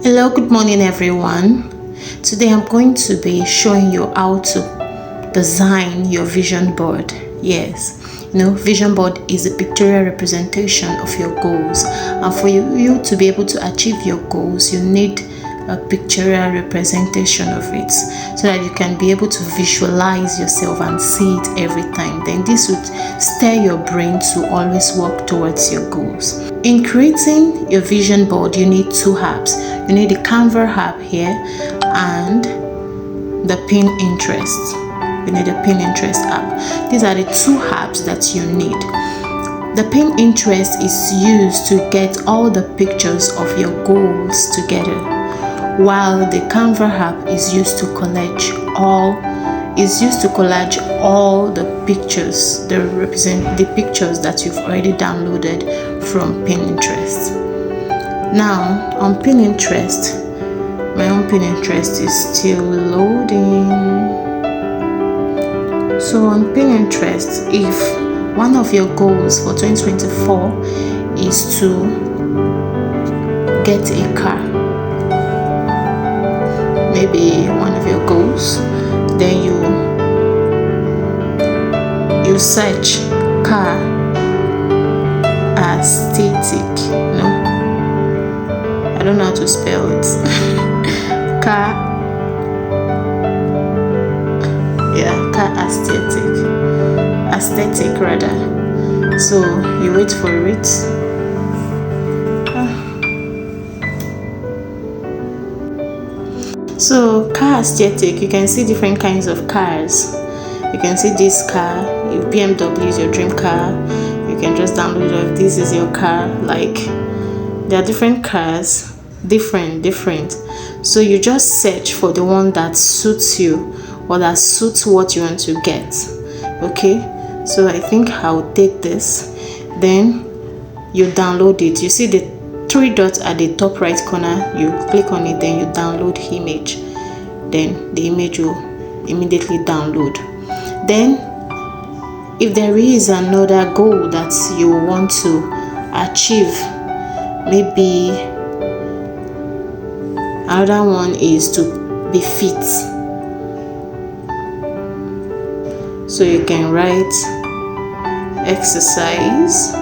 Hello, good morning everyone. Today I'm going to be showing you how to design your vision board. Yes, vision board is a pictorial representation of your goals, and for you to be able to achieve your goals, you need a pictorial representation of it so that you can be able to visualize yourself and see it every time. Then this would stir your brain to always work towards your goals. In creating your vision board, you need two apps. You need the Canva app here and the Pinterest. You need a Pinterest app. These are the two apps that you need. The Pinterest is used to get all the pictures of your goals together, while the Canva app is used to collage all the pictures that represent the pictures that you've already downloaded from Pinterest. Now on Pinterest, my own Pinterest is still loading. So on Pinterest, if one of your goals for 2024 is to get a car, maybe one of your goals, then you search car aesthetic. No, I don't know how to spell it. car aesthetic rather. So you wait for it. So car aesthetic, you can see different kinds of cars. You can see this car. If BMW is your dream car, you can just download it. If this is your car, like there are different cars, different. So you just search for the one that suits you or that suits what you want to get. Okay, so I think I'll take this. Then you download it. You see the three dots at the top right corner. You click on it, then you download image. Then the image will immediately download. Then if there is another goal that you want to achieve, maybe another one is to be fit, so you can write exercise.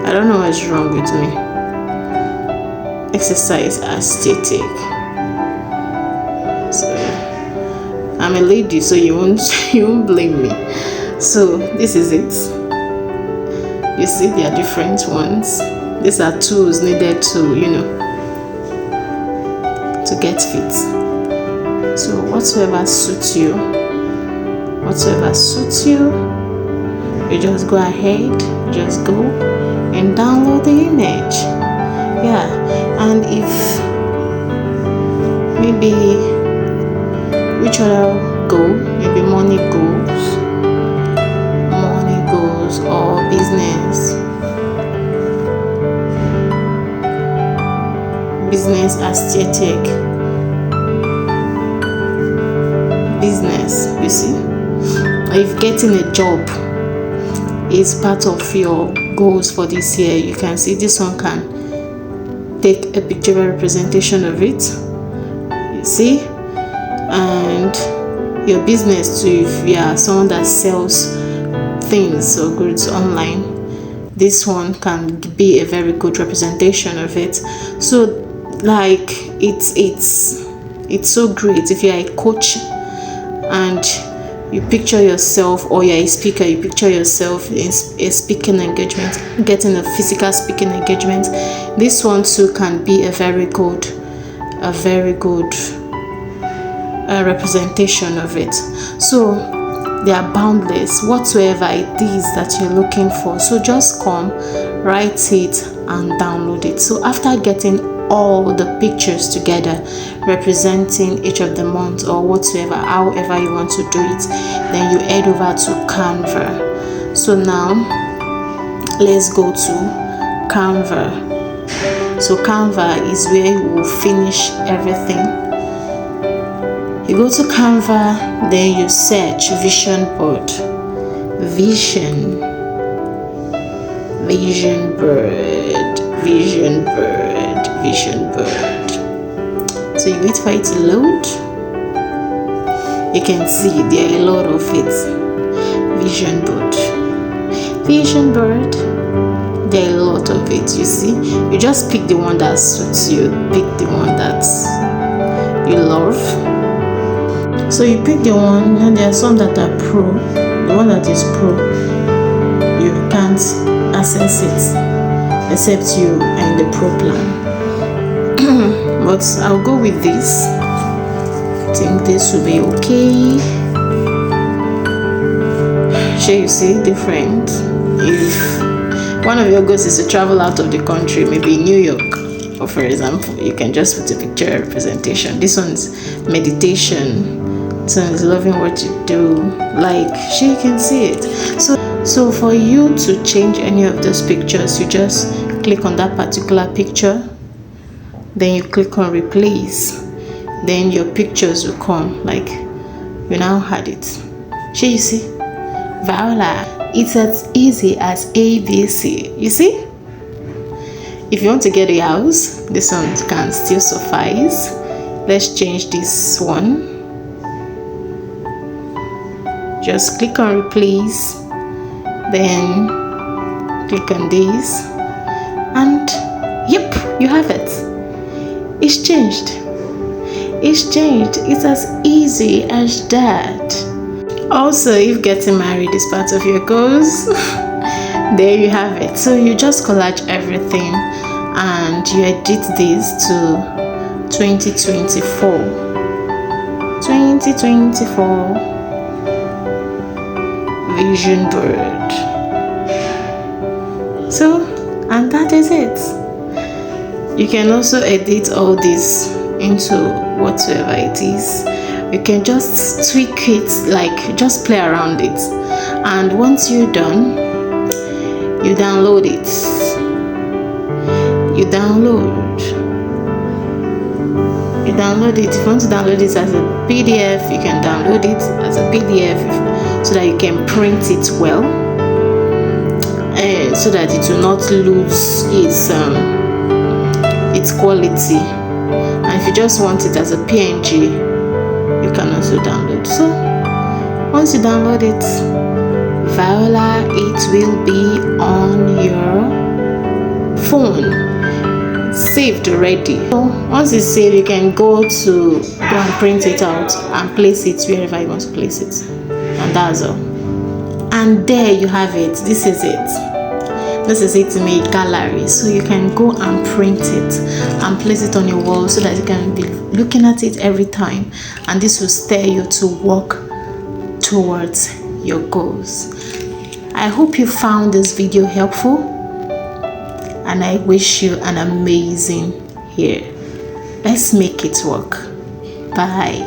I don't know what's wrong with me. Exercise aesthetic. So I'm a lady, so you won't blame me. So this is it. You see, there are different ones. These are tools needed to get fit. So whatsoever suits you, you just go ahead, just go and download the image. Yeah, and if maybe which other goal, maybe money goals or business aesthetic, business, you see, if getting a job is part of your goals for this year, you can see this one can take a pictorial representation of it, you see. And your business too, if you are someone that sells things or goods online, this one can be a very good representation of it. So like it's so great if you're a coach and you picture yourself, or you're a speaker, you picture yourself in a speaking engagement, getting a physical speaking engagement. This one too can be a very good representation of it. So they are boundless, whatsoever it is that you're looking for. So just come, write it and download it. So after getting all the pictures together representing each of the months or whatsoever, however you want to do it, then you head over to Canva. So now let's go to Canva. So Canva is where you will finish everything. You go to Canva, then you search vision board. Vision Vision board, vision board, vision board. So you wait for it to load. You can see there are a lot of it. Vision board, vision board. There are a lot of it. You see, you just pick the one that suits you. Pick the one that you love. So you pick the one, and there are some that are pro. The one that is pro, you can't access it except you are in the pro plan. But I'll go with this. I think this will be okay. Sure, you see different. If one of your goals is to travel out of the country, maybe New York, or for example, you can just put a picture representation. This one's meditation. This one is loving what you do. Like, sure, you can see it. So for you to change any of those pictures, you just click on that particular picture, then you click on replace, then your pictures will come. Like, you now had it. Sure, you see? Viola, it's as easy as ABC. You see? If you want to get a house, this one can still suffice. Let's change this one. Just click on replace, then click on this, and yep, you have it. It's changed. It's changed. It's as easy as that. Also, if getting married is part of your goals, there you have it. So you just collage everything and you edit this to 2024. 2024 vision board. So, and that is it. You can also edit all this into whatever it is. You can just tweak it, like just play around it, and once you're done, you download it. You download it. If you want to download it as a PDF, you can download it as a PDF so that you can print it well, and so that it will not lose its quality. And if you just want it as a PNG, you can also download. So once you download it, Viola, it will be on your phone, saved already. So once it's saved, you can go and print it out and place it wherever you want to place it, and that's all. And there you have it. This is it. This is it in a gallery, so you can go and print it and place it on your wall so that you can be looking at it every time, and this will stir you to work towards your goals. I hope you found this video helpful, and I wish you an amazing year. Let's make it work. Bye.